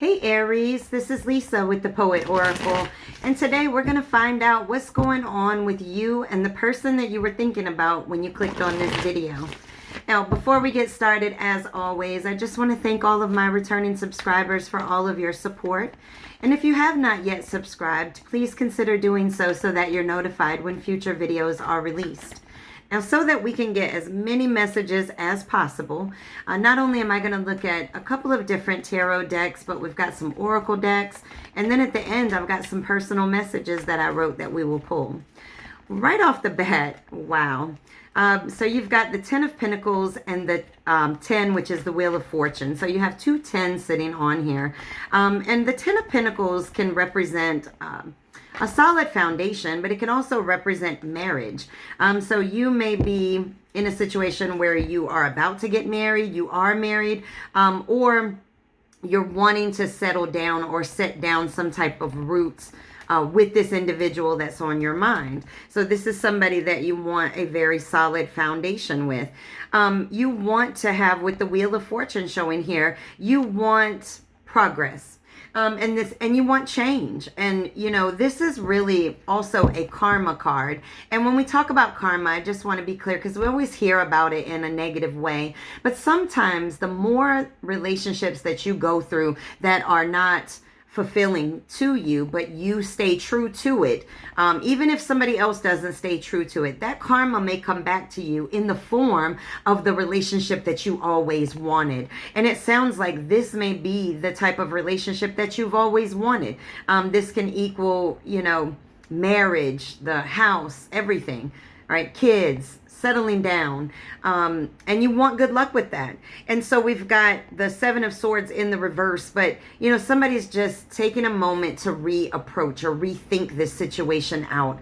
Hey Aries, this is Lisa with the Poet Oracle, and today we're going to find out what's going on with you and the person that you were thinking about when you clicked on this video. Now, before we get started, as always, I just want to thank all of my returning subscribers for all of your support. And if you have not yet subscribed, please consider doing so that you're notified when future videos are released. Now, so that we can get as many messages as possible, not only am I going to look at a couple of different tarot decks, but we've got some oracle decks. And then at the end, I've got some personal messages that I wrote that we will pull. Right off the bat, wow. So you've got the 10 of Pentacles and the 10, which is the Wheel of Fortune. So you have two 10s sitting on here. And the 10 of Pentacles can represent a solid foundation, but it can also represent marriage. So you may be in a situation where you are about to get married, you are married, or you're wanting to settle down or set down some type of roots with this individual that's on your mind. So this is somebody that you want a very solid foundation with. You want to have, with the Wheel of Fortune showing here, you want progress. And you want change. And, you know, this is really also a karma card. And when we talk about karma, I just want to be clear, because we always hear about it in a negative way. But sometimes the more relationships that you go through that are not fulfilling to you, but you stay true to it, even if somebody else doesn't stay true to it, that karma may come back to you in the form of the relationship that you always wanted. And it sounds like this may be the type of relationship that you've always wanted. This can equal, you know, marriage, the house, everything, right? Kids, settling down, and you want good luck with that. And so we've got the 7 of Swords in the reverse, but you know, somebody's just taking a moment to reapproach or rethink this situation out.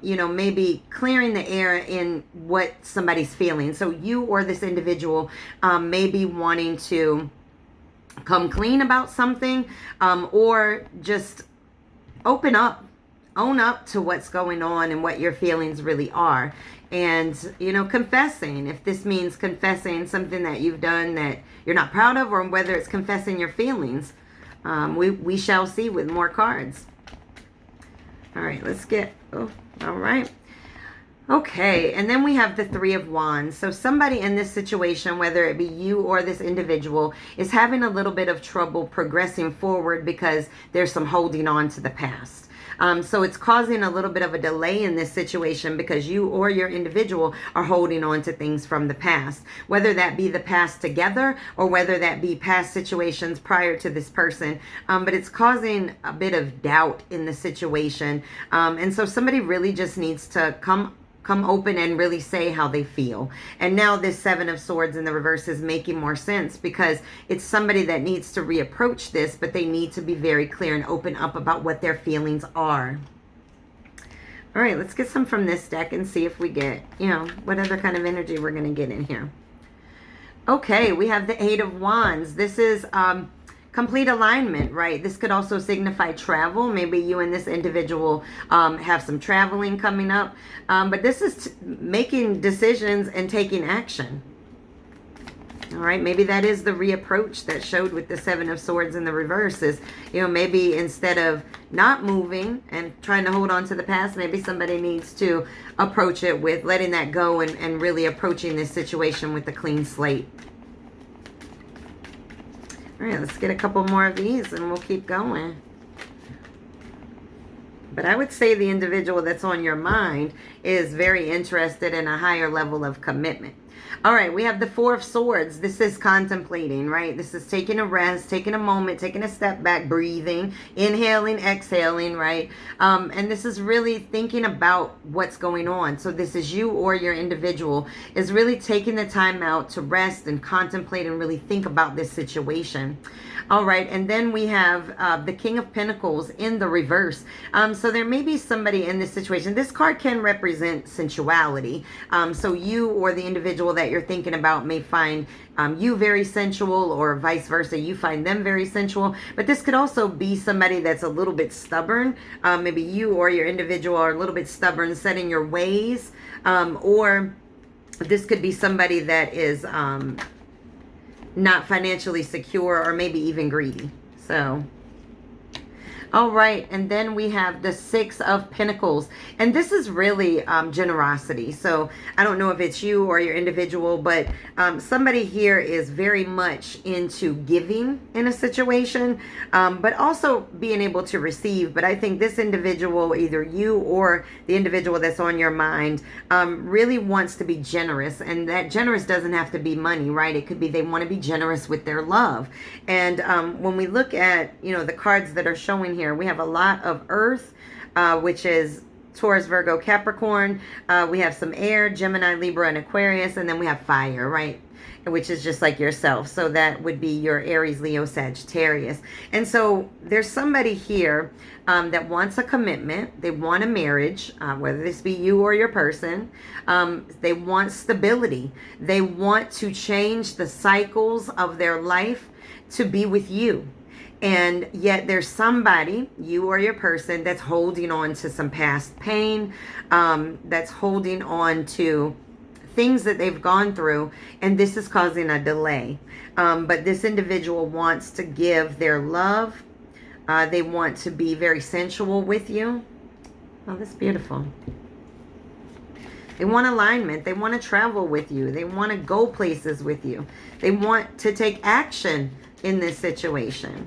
You know, maybe clearing the air in what somebody's feeling. So you or this individual may be wanting to come clean about something, or just open up, own up to what's going on and what your feelings really are. And, you know, confessing, if this means confessing something that you've done that you're not proud of, or whether it's confessing your feelings, we shall see with more cards. All right, let's get, all right. Okay, and then we have the 3 of Wands. So somebody in this situation, whether it be you or this individual, is having a little bit of trouble progressing forward because there's some holding on to the past. So it's causing a little bit of a delay in this situation because you or your individual are holding on to things from the past, whether that be the past together or whether that be past situations prior to this person. But it's causing a bit of doubt in the situation. And so somebody really just needs to come open and really say how they feel. And now this 7 of Swords in the reverse is making more sense because it's somebody that needs to reapproach this, but they need to be very clear and open up about what their feelings are. All right, let's get some from this deck and see if we get, you know, what other kind of energy we're going to get in here. Okay, we have the 8 of Wands. This is complete alignment, right? This could also signify travel. Maybe you and this individual have some traveling coming up. But this is making decisions and taking action. All right, maybe that is the reapproach that showed with the 7 of Swords in the reverse is, you know, maybe instead of not moving and trying to hold on to the past, maybe somebody needs to approach it with letting that go and really approaching this situation with a clean slate. All right, let's get a couple more of these and we'll keep going. But I would say the individual that's on your mind is very interested in a higher level of commitment. All right, we have the 4 of Swords. This is contemplating, right? This is taking a rest, taking a moment, taking a step back, breathing, inhaling, exhaling, right? And this is really thinking about what's going on. So this is you or your individual is really taking the time out to rest and contemplate and really think about this situation. All right, and then we have the King of Pentacles in the reverse. So there may be somebody in this situation. This card can represent sensuality. So you or the individual that you're thinking about may find you very sensual, or vice versa, you find them very sensual. But this could also be somebody that's a little bit stubborn. Maybe you or your individual are a little bit stubborn, set in your ways. Or this could be somebody that is not financially secure, or maybe even greedy. So, all right, and then we have the Six of Pentacles, and this is really generosity. So I don't know if it's you or your individual, but somebody here is very much into giving in a situation, but also being able to receive. But I think this individual, either you or the individual that's on your mind, really wants to be generous, and that generous doesn't have to be money, right? It could be they want to be generous with their love. And when we look at, you know, the cards that are showing here, we have a lot of earth, which is Taurus, Virgo, Capricorn. We have some air, Gemini, Libra, and Aquarius. And then we have fire, right? Which is just like yourself. So that would be your Aries, Leo, Sagittarius. And so there's somebody here that wants a commitment. They want a marriage, whether this be you or your person. They want stability. They want to change the cycles of their life to be with you. And yet there's somebody, you or your person, that's holding on to some past pain, that's holding on to things that they've gone through, and this is causing a delay. But this individual wants to give their love. They want to be very sensual with you. Oh, that's beautiful. They want alignment. They want to travel with you. They want to go places with you. They want to take action in this situation.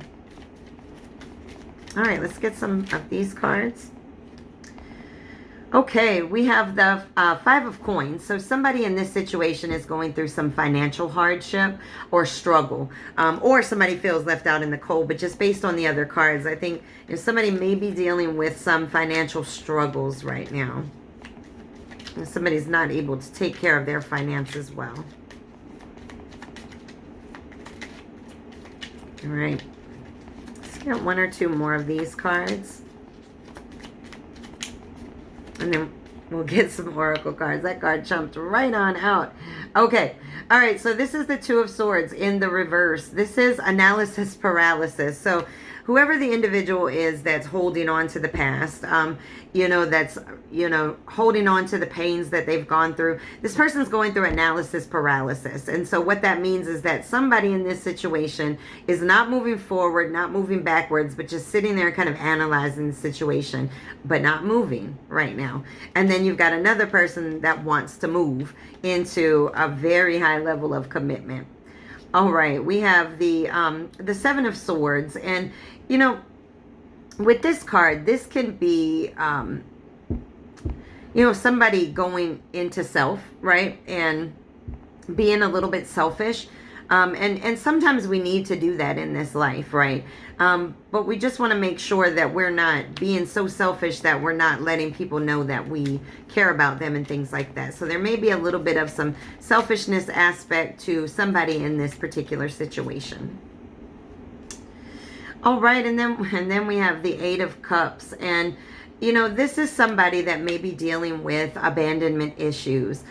All right, let's get some of these cards. Okay, we have the Five of Coins. So somebody in this situation is going through some financial hardship or struggle, or somebody feels left out in the cold. But just based on the other cards, I think if somebody may be dealing with some financial struggles right now. And somebody's not able to take care of their finances well. All right. Get one or two more of these cards, and then we'll get some oracle cards. That card jumped right on out. Okay, all right, so this is the Two of Swords in the reverse. This is analysis paralysis. So whoever the individual is that's holding on to the past, you know, that's, you know, holding on to the pains that they've gone through, this person's going through analysis paralysis. And so what that means is that somebody in this situation is not moving forward, not moving backwards, but just sitting there kind of analyzing the situation, but not moving right now. And then you've got another person that wants to move into a very high level of commitment. All right, we have the Seven of Swords, and you know, with this card, this can be you know, somebody going into self, right, and being a little bit selfish, and sometimes we need to do that in this life, right? But we just want to make sure that we're not being so selfish that we're not letting people know that we care about them and things like that. So there may be a little bit of some selfishness aspect to somebody in this particular situation. All right, and then we have the Eight of Cups, and you know, this is somebody that may be dealing with abandonment issues.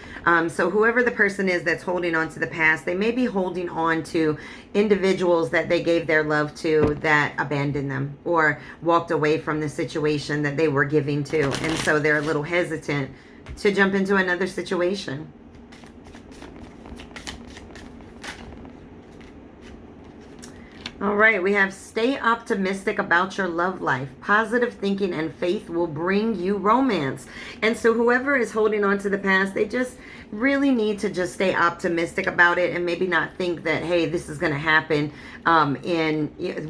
So whoever the person is that's holding on to the past, they may be holding on to individuals that they gave their love to that abandoned them or walked away from the situation that they were giving to. And so they're a little hesitant to jump into another situation. All right, we have stay optimistic about your love life. Positive thinking and faith will bring you romance. And so whoever is holding on to the past, they just really need to just stay optimistic about it and maybe not think that, hey, this is going to happen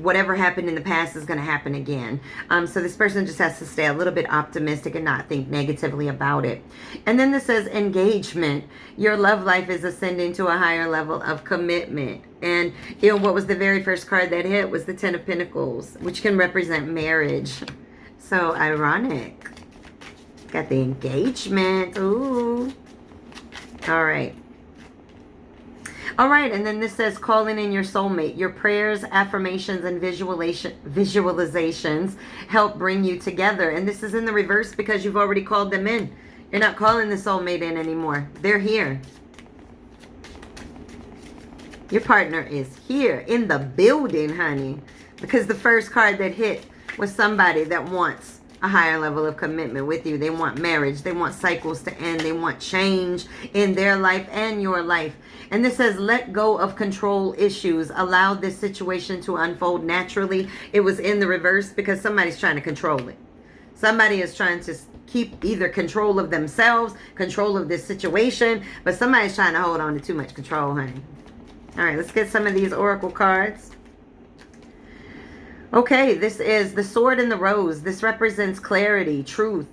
whatever happened in the past is going to happen again. So this person just has to stay a little bit optimistic and not think negatively about it. And then this says engagement. Your love life is ascending to a higher level of commitment. And, you know, what was the very first card that hit was the Ten of Pentacles, which can represent marriage. So ironic. Got the engagement. Ooh. All right. All right, and then this says calling in your soulmate. Your prayers, affirmations, and visualizations help bring you together. And this is in the reverse because you've already called them in. You're not calling the soulmate in anymore. They're here. Your partner is here in the building, honey. Because the first card that hit was somebody that wants a higher level of commitment with you. They want marriage. They want cycles to end. They want change in their life and your life. And this says, let go of control issues. Allow this situation to unfold naturally. It was in the reverse because somebody's trying to control it. Somebody is trying to keep either control of themselves, control of this situation, but somebody's trying to hold on to too much control, honey. All right, let's get some of these oracle cards. Okay, this is the Sword and the Rose. This represents clarity, truth,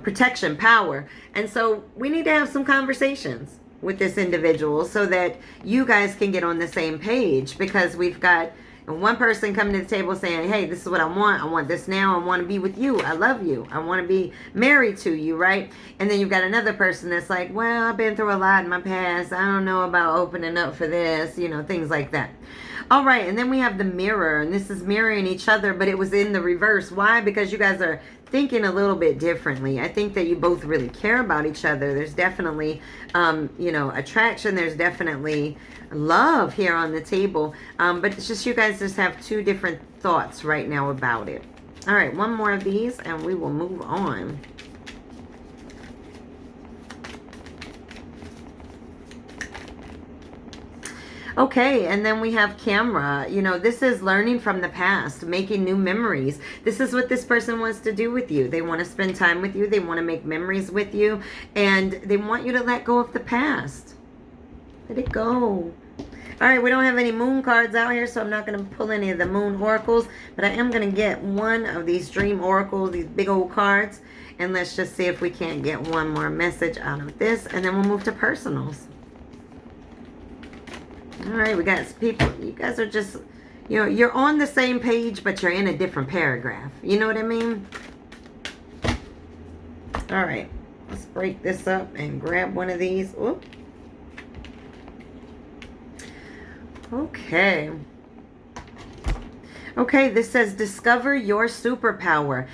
protection, power. And so we need to have some conversations with this individual so that you guys can get on the same page, because we've got one person coming to the table saying, hey, this is what I want this now, I want to be with you, I love you, I want to be married to you, right? And then you've got another person that's like, well, I've been through a lot in my past, I don't know about opening up for this, things like that. All right, and then we have the Mirror, and this is mirroring each other, but it was in the reverse. Why? Because you guys are thinking a little bit differently. I think that you both really care about each other. There's definitely, attraction. There's definitely love here on the table. But it's just you guys just have two different thoughts right now about it. All right, one more of these, and we will move on. Okay, and then we have Camera. This is learning from the past, making new memories. This is what this person wants to do with you. They want to spend time with you. They want to make memories with you. And they want you to let go of the past. Let it go. All right, we don't have any moon cards out here, so I'm not going to pull any of the moon oracles. But I am going to get one of these dream oracles, these big old cards. And let's just see if we can't get one more message out of this. And then we'll move to personals. All right, we got people. You guys are just, you're on the same page, but you're in a different paragraph. You know what I mean? All right, let's break this up and grab one of these. Whoop. Okay. Okay, this says discover your superpower.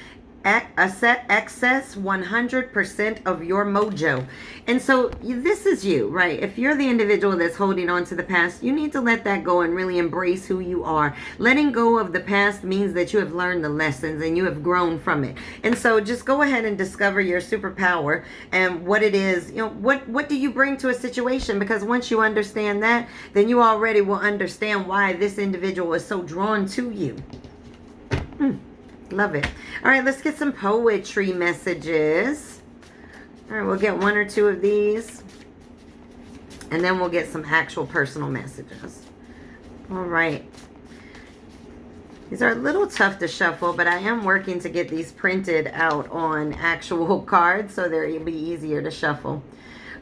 Access 100% of your mojo. And so this is you, right? If you're the individual that's holding on to the past, you need to let that go and really embrace who you are. Letting go of the past means that you have learned the lessons and you have grown from it. And so just go ahead and discover your superpower and what it is. What do you bring to a situation? Because once you understand that, then you already will understand why this individual is so drawn to you. Love it. All right, let's get some poetry messages. All right, we'll get one or two of these. And then we'll get some actual personal messages. All right. These are a little tough to shuffle, but I am working to get these printed out on actual cards so they'll be easier to shuffle.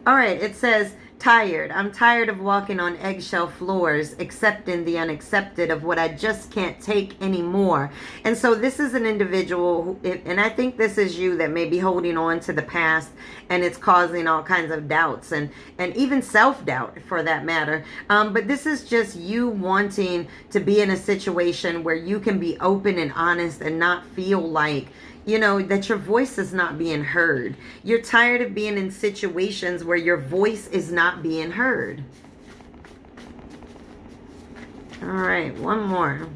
All right, it says, tired. I'm tired of walking on eggshell floors, accepting the unaccepted of what I just can't take anymore. And so this is an individual, who, and I think this is you that may be holding on to the past, and it's causing all kinds of doubts and even self-doubt for that matter. But this is just you wanting to be in a situation where you can be open and honest and not feel like that your voice is not being heard. You're tired of being in situations where your voice is not being heard. All right, one more.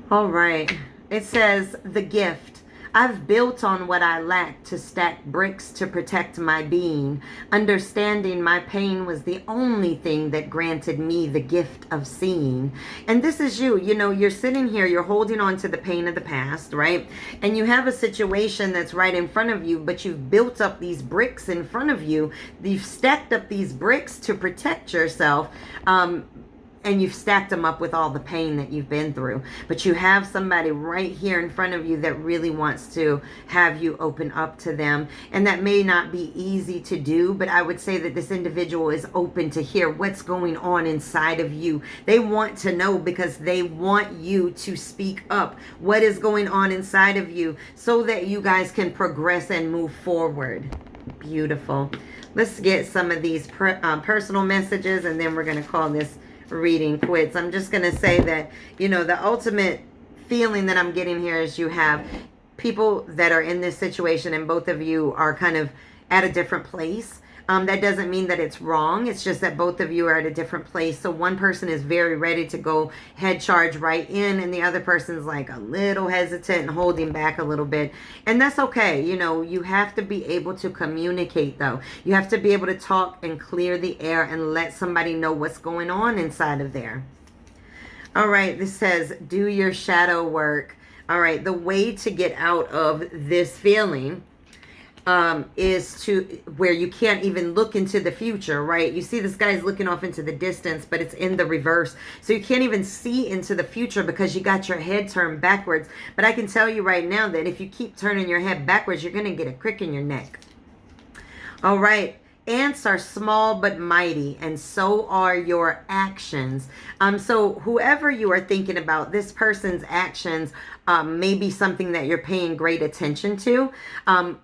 All right, it says the gift. I've built on what I lacked to stack bricks to protect my being. Understanding my pain was the only thing that granted me the gift of seeing. And this is you. You're sitting here, you're holding on to the pain of the past, right? And you have a situation that's right in front of you, but you've built up these bricks in front of you. You've stacked up these bricks to protect yourself. And you've stacked them up with all the pain that you've been through. But you have somebody right here in front of you that really wants to have you open up to them. And that may not be easy to do, but I would say that this individual is open to hear what's going on inside of you. They want to know because they want you to speak up what is going on inside of you so that you guys can progress and move forward. Beautiful. Let's get some of these personal messages, and then we're going to call this reading quits. I'm just going to say that, the ultimate feeling that I'm getting here is you have people that are in this situation, and both of you are kind of at a different place. That doesn't mean that it's wrong. It's just that both of you are at a different place. So one person is very ready to go head charge right in, and the other person's like a little hesitant and holding back a little bit. And that's okay. You know, you have to be able to communicate, though. You have to be able to talk and clear the air and let somebody know what's going on inside of there. All right, this says, do your shadow work. All right, the way to get out of this feeling is to where you can't even look into the future, right? You see this guy's looking off into the distance, but it's in the reverse. So you can't even see into the future because you got your head turned backwards. But I can tell you right now that if you keep turning your head backwards, you're going to get a crick in your neck. All right. Ants are small but mighty, and so are your actions. So whoever you are thinking about, this person's actions may be something that you're paying great attention to,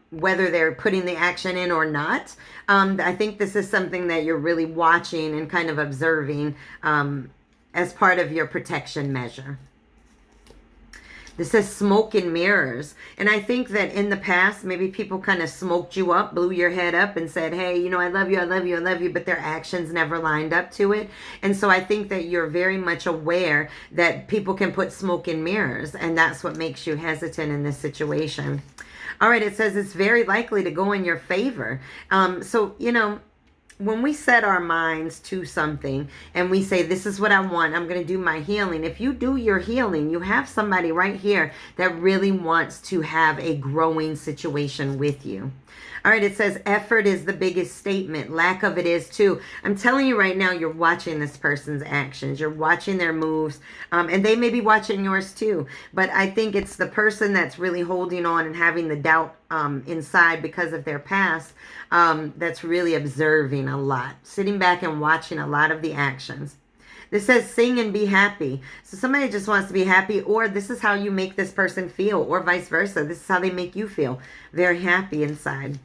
whether they're putting the action in or not. I think this is something that you're really watching and kind of observing as part of your protection measure. This says smoke and mirrors. And I think that in the past, maybe people kind of smoked you up, blew your head up and said, hey, you know, I love you, I love you, I love you, but their actions never lined up to it. And so I think that you're very much aware that people can put smoke in mirrors, and that's what makes you hesitant in this situation. All right, it says it's very likely to go in your favor. So, you know, when we set our minds to something and we say, this is what I want, I'm going to do my healing. If you do your healing, you have somebody right here that really wants to have a growing situation with you. All right, it says effort is the biggest statement. Lack of it is too. I'm telling you right now, you're watching this person's actions. You're watching their moves, and they may be watching yours too. But I think it's the person that's really holding on and having the doubt inside because of their past that's really observing a lot, sitting back and watching a lot of the actions. This says sing and be happy. So somebody just wants to be happy, or this is how you make this person feel, or vice versa. This is how they make you feel, very happy inside.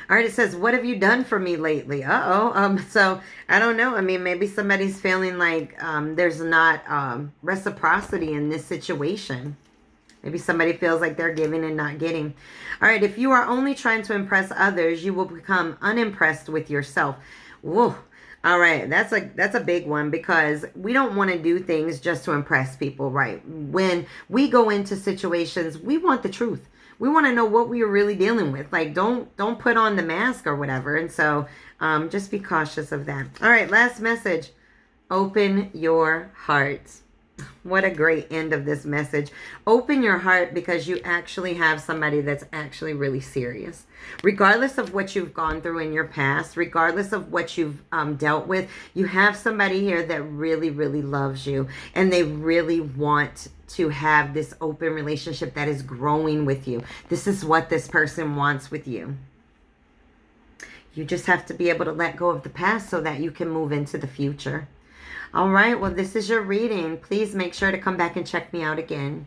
All right, it says, what have you done for me lately? So I don't know. I mean, maybe somebody's feeling like there's not reciprocity in this situation. Maybe somebody feels like they're giving and not getting. All right, if you are only trying to impress others, you will become unimpressed with yourself. Whoa. All right, that's a big one, because we don't want to do things just to impress people, right? When we go into situations, we want the truth. We want to know what we are really dealing with. Like, don't put on the mask or whatever. And so just be cautious of that. All right, last message. Open your heart. What a great end of this message. Open your heart, because you actually have somebody that's actually really serious. Regardless of what you've gone through in your past, regardless of what you've dealt with, you have somebody here that really, really loves you. And they really want to have this open relationship that is growing with you. This is what this person wants with you. You just have to be able to let go of the past so that you can move into the future. All right, well, this is your reading. Please make sure to come back and check me out again.